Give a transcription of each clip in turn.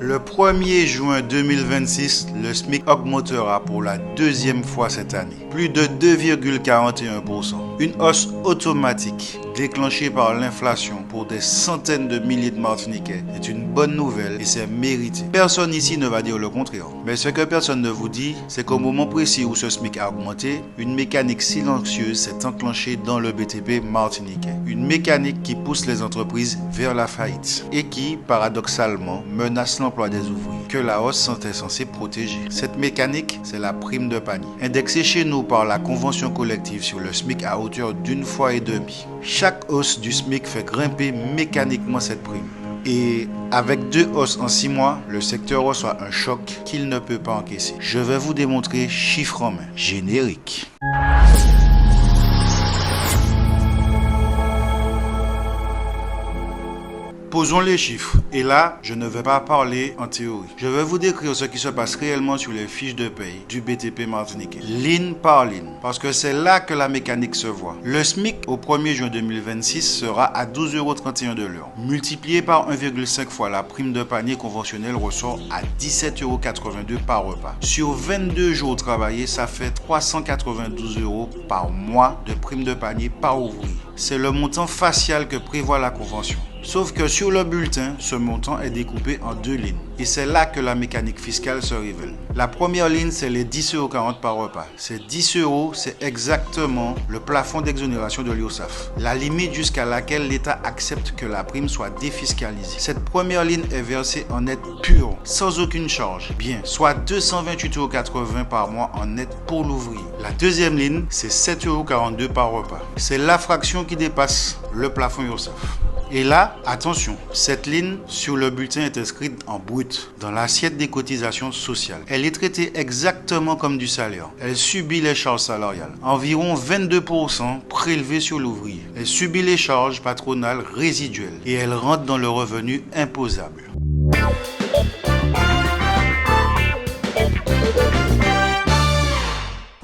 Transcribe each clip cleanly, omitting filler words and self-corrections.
Le 1er juin 2026, le SMIC augmentera pour la deuxième fois cette année, plus de 2,41%. Une hausse automatique déclenchée par l'inflation pour des centaines de milliers de Martiniquais est une bonne nouvelle et c'est mérité. Personne ici ne va dire le contraire. Mais ce que personne ne vous dit, c'est qu'au moment précis où ce SMIC a augmenté, une mécanique silencieuse s'est enclenchée dans le BTP martiniquais. Une mécanique qui pousse les entreprises vers la faillite et qui, paradoxalement, menace l'emploi des ouvriers, que la hausse était censée protéger. Cette mécanique, c'est la prime de panier. Indexée chez nous par la convention collective sur le SMIC à hauteur d'une fois et demie. Chaque hausse du SMIC fait grimper mécaniquement cette prime. Et avec 2 hausses en 6 mois, le secteur reçoit un choc qu'il ne peut pas encaisser. Je vais vous démontrer chiffres en main. Générique. Posons les chiffres. Et là, je ne vais pas parler en théorie. Je vais vous décrire ce qui se passe réellement sur les fiches de paye du BTP martiniquais. Ligne par ligne. Parce que c'est là que la mécanique se voit. Le SMIC au 1er juin 2026 sera à 12,31 € de l'heure. Multiplié par 1,5 fois la prime de panier conventionnelle ressort à 17,82 € par repas. Sur 22 jours travaillés, ça fait 392 € par mois de prime de panier par ouvrier. C'est le montant facial que prévoit la convention. Sauf que sur le bulletin, ce montant est découpé en 2 lignes. Et c'est là que la mécanique fiscale se révèle. La première ligne, c'est les 10,40 € par repas. Ces 10 €, c'est exactement le plafond d'exonération de l'URSSAF. La limite jusqu'à laquelle l'État accepte que la prime soit défiscalisée. Cette première ligne est versée en net pur, sans aucune charge. Bien, soit 228,80 € par mois en net pour l'ouvrier. La deuxième ligne, c'est 7,42 € par repas. C'est la fraction qui dépasse le plafond URSSAF. Et là, attention, cette ligne sur le bulletin est inscrite en brut dans l'assiette des cotisations sociales. Elle est traitée exactement comme du salaire. Elle subit les charges salariales, environ 22% prélevées sur l'ouvrier. Elle subit les charges patronales résiduelles et elle rentre dans le revenu imposable.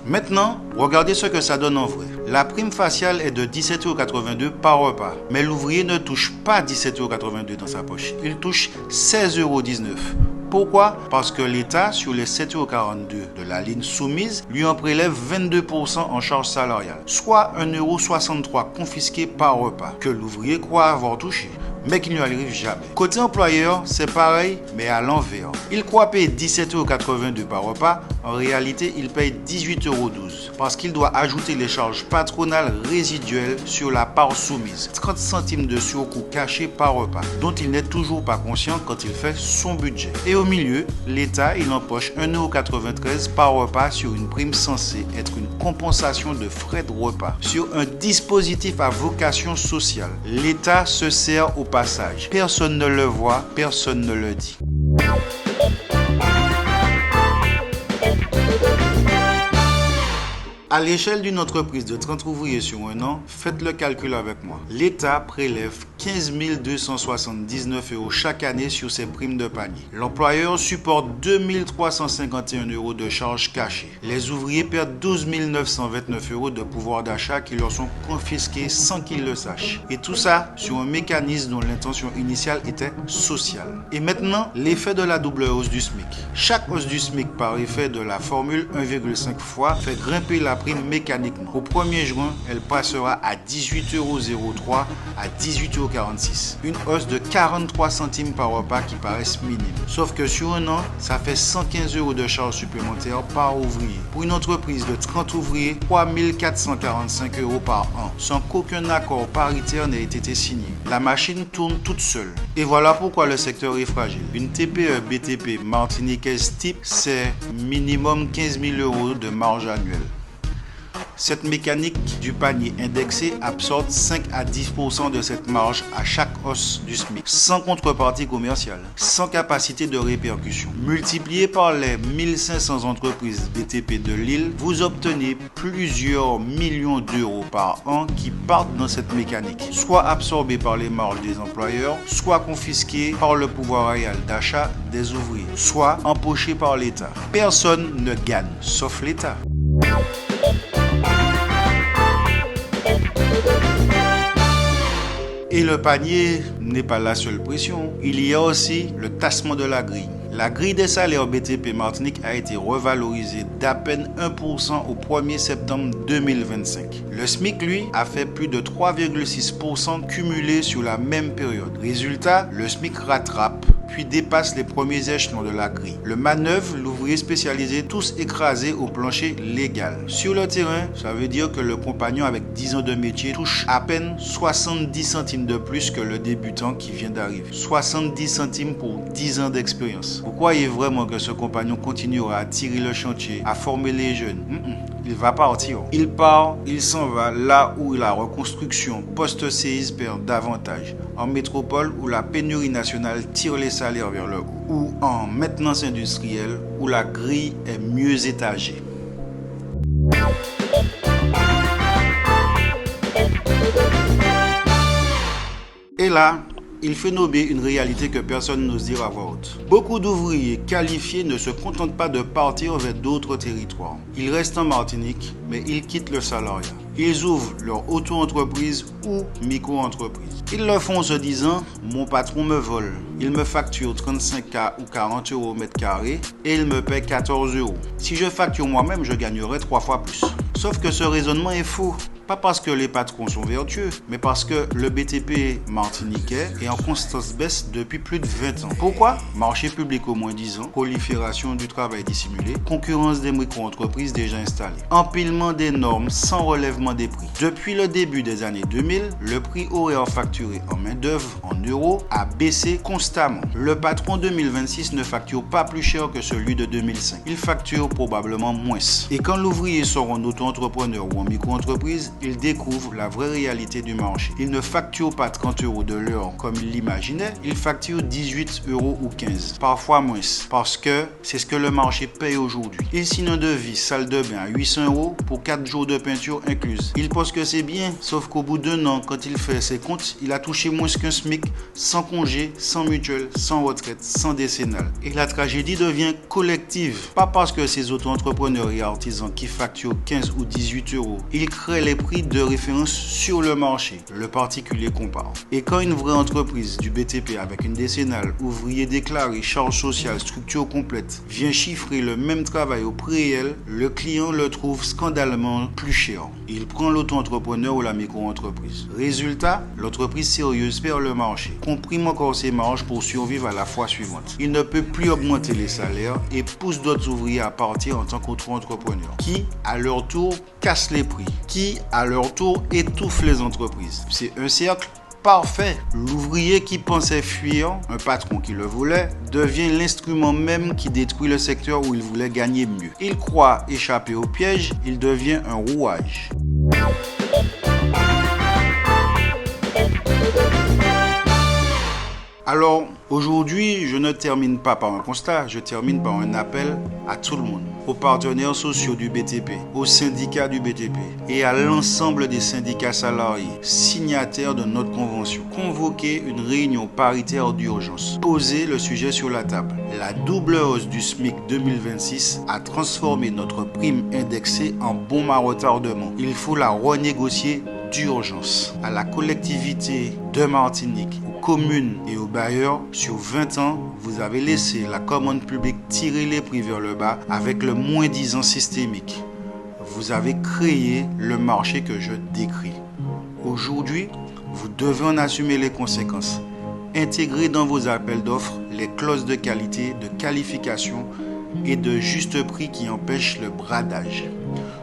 Maintenant, regardez ce que ça donne en vrai. La prime faciale est de 17,82 € par repas. Mais l'ouvrier ne touche pas 17,82 € dans sa poche. Il touche 16,19 €. Pourquoi? Parce que l'État, sur les 7,42 € de la ligne soumise, lui en prélève 22% en charge salariale, soit 1,63 € confisqué par repas, que l'ouvrier croit avoir touché, mais qu'il n'y arrive jamais. Côté employeur, c'est pareil, mais à l'envers. Il croit payer 17,82 € par repas, en réalité, il paye 18,12 € parce qu'il doit ajouter les charges patronales résiduelles sur la part soumise, 30 centimes de surcoût caché par repas, dont il n'est toujours pas conscient quand il fait son budget. Et au milieu, l'État, il empoche 1,93 € par repas sur une prime censée être une compensation de frais de repas. Sur un dispositif à vocation sociale, l'État se sert au passage. Personne ne le voit, personne ne le dit. À l'échelle d'une entreprise de 30 ouvriers sur un an, faites le calcul avec moi. L'État prélève 15 279 € chaque année sur ses primes de panier. L'employeur supporte 2 351 € de charges cachées. Les ouvriers perdent 12 929 € de pouvoir d'achat qui leur sont confisqués sans qu'ils le sachent. Et tout ça sur un mécanisme dont l'intention initiale était sociale. Et maintenant, l'effet de la double hausse du SMIC. Chaque hausse du SMIC par effet de la formule 1,5 fois fait grimper la prime mécaniquement. Au 1er juin, elle passera à 18,03 € à 18,46 €. Une hausse de 43 centimes par repas qui paraissent minimes. Sauf que sur un an, ça fait 115 € de charges supplémentaires par ouvrier. Pour une entreprise de 30 ouvriers, 3 445 € par an, sans qu'aucun accord paritaire n'ait été signé. La machine tourne toute seule. Et voilà pourquoi le secteur est fragile. Une TPE BTP martiniquaise type, c'est minimum 15 000 € de marge annuelle. Cette mécanique du panier indexé absorbe 5 à 10% de cette marge à chaque hausse du SMIC, sans contrepartie commerciale, sans capacité de répercussion. Multiplié par les 1500 entreprises BTP de l'île, vous obtenez plusieurs millions d'euros par an qui partent dans cette mécanique, soit absorbés par les marges des employeurs, soit confisqués par le pouvoir réel d'achat des ouvriers, soit empochés par l'État. Personne ne gagne, sauf l'État. Et le panier n'est pas la seule pression. Il y a aussi le tassement de la grille. La grille des salaires BTP Martinique a été revalorisée d'à peine 1% au 1er septembre 2025. Le SMIC, lui, a fait plus de 3,6% cumulé sur la même période. Résultat, le SMIC rattrape puis dépasse les premiers échelons de la grille. Le manœuvre, l'ouvrier spécialisé, tous écrasés au plancher légal. Sur le terrain, ça veut dire que le compagnon avec 10 ans de métier touche à peine 70 centimes de plus que le débutant qui vient d'arriver. 70 centimes pour 10 ans d'expérience. Vous croyez vraiment que ce compagnon continuera à tirer le chantier, à former les jeunes? Il va partir. Il part, il s'en va là où la reconstruction post-séisme perd davantage. En métropole où la pénurie nationale tire les salaires vers le haut. Ou en maintenance industrielle où la grille est mieux étagée. Et là, il fait nommer une réalité que personne n'ose dire à voix haute. Beaucoup d'ouvriers qualifiés ne se contentent pas de partir vers d'autres territoires. Ils restent en Martinique, mais ils quittent le salariat. Ils ouvrent leur auto-entreprise ou micro-entreprise. Ils le font en se disant « Mon patron me vole. Il me facture 35K ou 40 euros au mètre carré et il me paie 14 euros. Si je facture moi-même, je gagnerai 3 fois plus. » Sauf que ce raisonnement est faux. Pas parce que les patrons sont vertueux, mais parce que le BTP martiniquais est en constante baisse depuis plus de 20 ans. Pourquoi? Marché public au moins 10 ans, prolifération du travail dissimulé, concurrence des micro-entreprises déjà installées, empilement des normes sans relèvement des prix. Depuis le début des années 2000, le prix horaire facturé en main-d'œuvre en euros a baissé constamment. Le patron 2026 ne facture pas plus cher que celui de 2005. Il facture probablement moins. Et quand l'ouvrier sort en auto-entrepreneur ou en micro-entreprise, il découvre la vraie réalité du marché. Il ne facture pas 30 euros de l'heure comme il l'imaginait, il facture 18 euros ou 15, parfois moins, parce que c'est ce que le marché paye aujourd'hui. Il signe un devis salle de bain à 800 euros pour 4 jours de peinture incluse. Il pense que c'est bien, sauf qu'au bout d'un an, quand il fait ses comptes, il a touché moins qu'un SMIC, sans congé, sans mutuelle, sans retraite, sans décennale. Et la tragédie devient collective. Pas parce que ces auto-entrepreneurs et artisans qui facturent 15 ou 18 euros, ils créent les prix de référence sur le marché. Le particulier compare. Et quand une vraie entreprise du BTP avec une décennale, ouvrier déclaré, charge sociale, structure complète, vient chiffrer le même travail au prix réel, le client le trouve scandalement plus cher. Il prend l'auto-entrepreneur ou la micro-entreprise. Résultat, l'entreprise sérieuse perd le marché, comprime encore ses marges pour survivre à la fois suivante. Il ne peut plus augmenter les salaires et pousse d'autres ouvriers à partir en tant qu'auto-entrepreneurs, qui, à leur tour, cassent les prix, qui, à leur tour, étouffent les entreprises. C'est un cercle parfait. L'ouvrier qui pensait fuir, un patron qui le voulait, devient l'instrument même qui détruit le secteur où il voulait gagner mieux. Il croit échapper au piège, il devient un rouage. Alors, aujourd'hui, je ne termine pas par un constat, je termine par un appel à tout le monde, aux partenaires sociaux du BTP, aux syndicats du BTP et à l'ensemble des syndicats salariés, signataires de notre convention. Convoquer une réunion paritaire d'urgence. Poser le sujet sur la table. La double hausse du SMIC 2026 a transformé notre prime indexée en bombe à retardement. Il faut la renégocier d'urgence. À la collectivité de Martinique, aux communes et aux bailleurs, sur 20 ans, vous avez laissé la commande publique tirer les prix vers le bas avec le moins-disant systémique. Vous avez créé le marché que je décris. Aujourd'hui, vous devez en assumer les conséquences. Intégrez dans vos appels d'offres les clauses de qualité, de qualification et de juste prix qui empêchent le bradage.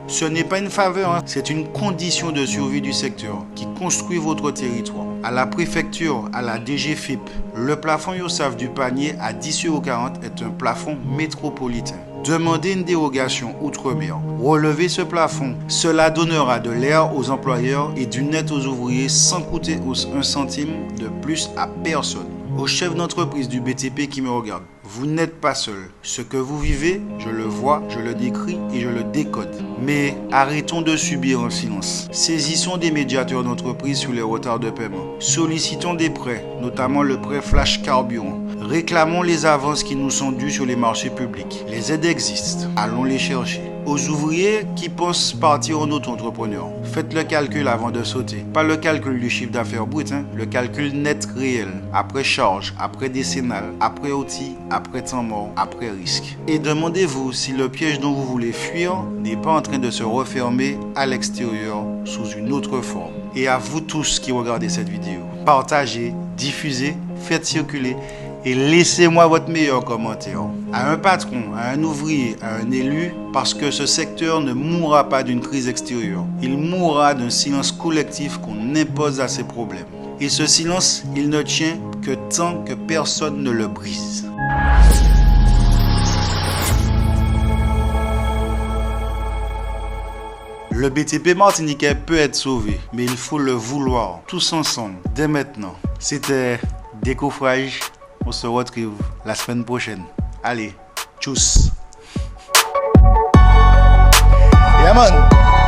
Ce n'est pas une faveur, c'est une condition de survie du secteur qui construit votre territoire. À la préfecture, à la DGFIP, le plafond URSSAF du panier à 10,40 € est un plafond métropolitain. Demandez une dérogation outre-mer. Relevez ce plafond. Cela donnera de l'air aux employeurs et du net aux ouvriers sans coûter un centime de plus à personne. Au chef d'entreprise du BTP qui me regarde, vous n'êtes pas seul. Ce que vous vivez, je le vois, je le décris et je le décode. Mais arrêtons de subir en silence. Saisissons des médiateurs d'entreprise sur les retards de paiement. Sollicitons des prêts, notamment le prêt Flash Carburant. Réclamons les avances qui nous sont dues sur les marchés publics. Les aides existent. Allons les chercher. Aux ouvriers qui pensent partir en auto-entrepreneur, faites le calcul avant de sauter. Pas le calcul du chiffre d'affaires brut, le calcul net réel, après charge, après décennale, après outils, après temps mort, après risque. Et demandez-vous si le piège dont vous voulez fuir n'est pas en train de se refermer à l'extérieur sous une autre forme. Et à vous tous qui regardez cette vidéo, partagez, diffusez, faites circuler et laissez-moi votre meilleur commentaire. À un patron, à un ouvrier, à un élu, parce que ce secteur ne mourra pas d'une crise extérieure. Il mourra d'un silence collectif qu'on impose à ses problèmes. Et ce silence, il ne tient que tant que personne ne le brise. Le BTP martiniquais peut être sauvé, mais il faut le vouloir, tous ensemble, dès maintenant. C'était Décoffrage. On se retrouve la semaine prochaine. Allez, tchuss. Yeah man.